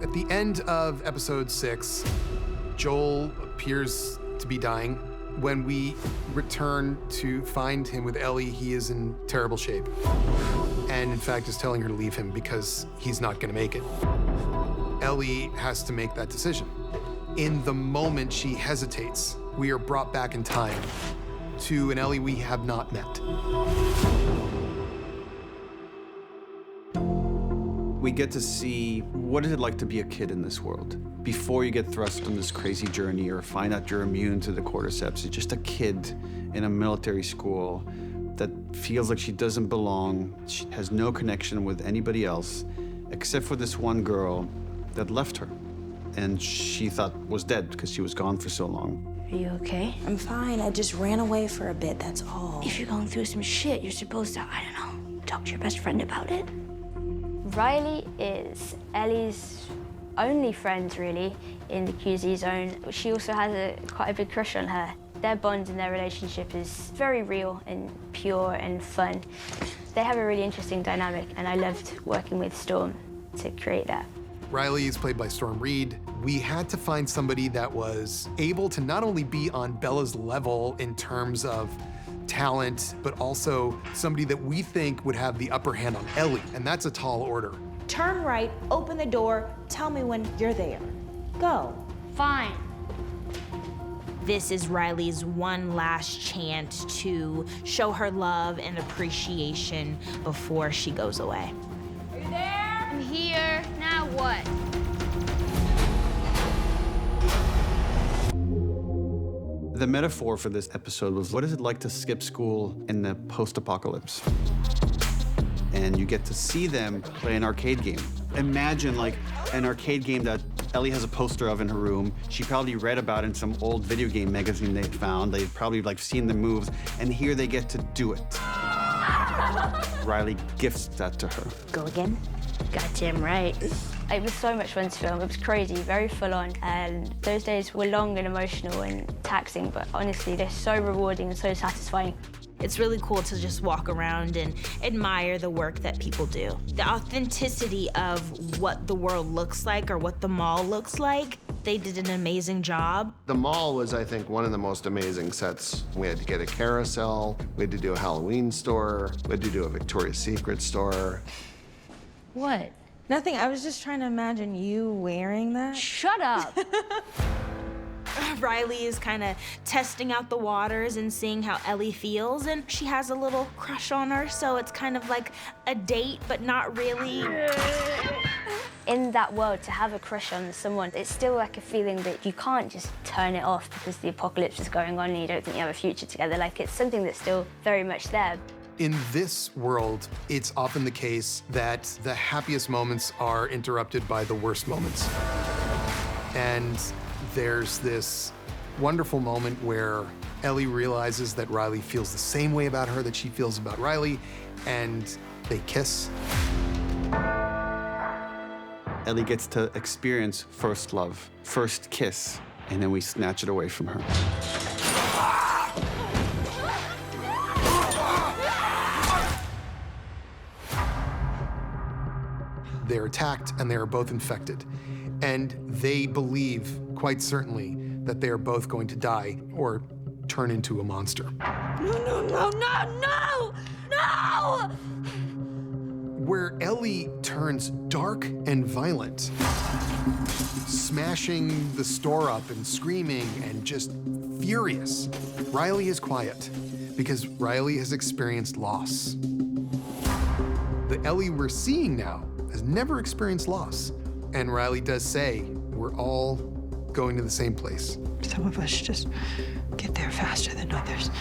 At the end of episode 6, Joel appears to be dying. When we return to find him with Ellie, he is in terrible shape. And in fact is telling her to leave him because he's not gonna make it. Ellie has to make that decision. In the moment she hesitates, we are brought back in time to an Ellie we have not met. We get to see what is it like to be a kid in this world. Before you get thrust on this crazy journey or find out you're immune to the cordyceps, it's just a kid in a military school that feels like she doesn't belong. She has no connection with anybody else, except for this one girl that left her. And she thought was dead because she was gone for so long. Are you okay? I'm fine. I just ran away for a bit, that's all. If you're going through some shit, you're supposed to, I don't know, talk to your best friend about it. Riley is Ellie's only friend, really, in the QZ zone. She also has quite a big crush on her. Their bond and their relationship is very real and pure and fun. They have a really interesting dynamic, and I loved working with Storm to create that. Riley is played by Storm Reed. We had to find somebody that was able to not only be on Bella's level in terms of talent, but also somebody that we think would have the upper hand on Ellie, and that's a tall order. Turn right, open the door, tell me when you're there. Go. Fine. This is Riley's one last chance to show her love and appreciation before she goes away. Are you there? I'm here. Now what? The metaphor for this episode was, what is it like to skip school in the post-apocalypse? And you get to see them play an arcade game. Imagine like an arcade game that Ellie has a poster of in her room. She probably read about it in some old video game magazine they'd found. They'd probably like seen the moves, and here they get to do it. Riley gifts that to her. Go again? Goddamn right. It was so much fun to film. It was crazy, very full on. And those days were long and emotional and taxing, but honestly, they're so rewarding and so satisfying. It's really cool to just walk around and admire the work that people do. The authenticity of what the world looks like or what the mall looks like, they did an amazing job. The mall was, I think, one of the most amazing sets. We had to get a carousel, we had to do a Halloween store, we had to do a Victoria's Secret store. What? Nothing, I was just trying to imagine you wearing that. Shut up. Riley is kind of testing out the waters and seeing how Ellie feels, and she has a little crush on her, so it's kind of like a date, but not really. In that world, to have a crush on someone, it's still like a feeling that you can't just turn it off because the apocalypse is going on and you don't think you have a future together. Like, it's something that's still very much there. In this world, it's often the case that the happiest moments are interrupted by the worst moments. And there's this wonderful moment where Ellie realizes that Riley feels the same way about her that she feels about Riley, and they kiss. Ellie gets to experience first love, first kiss, and then we snatch it away from her. They're attacked and they are both infected. And they believe, quite certainly, that they are both going to die or turn into a monster. No! Where Ellie turns dark and violent, smashing the store up and screaming and just furious, Riley is quiet because Riley has experienced loss. The Ellie we're seeing now has never experienced loss. And Riley does say, we're all going to the same place. Some of us just get there faster than others.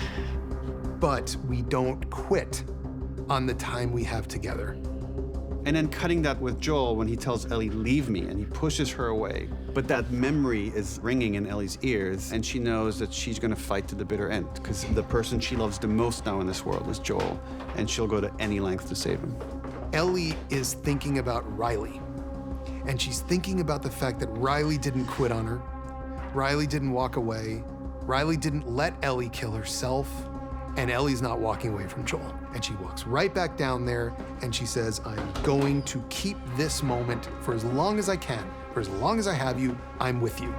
But we don't quit on the time we have together. And then cutting that with Joel when he tells Ellie, leave me, and he pushes her away. But that memory is ringing in Ellie's ears, and she knows that she's gonna fight to the bitter end, because the person she loves the most now in this world is Joel, and she'll go to any length to save him. Ellie is thinking about Riley. And she's thinking about the fact that Riley didn't quit on her. Riley didn't walk away. Riley didn't let Ellie kill herself. And Ellie's not walking away from Joel. And she walks right back down there and she says, I'm going to keep this moment for as long as I can For as long as I have you, I'm with you.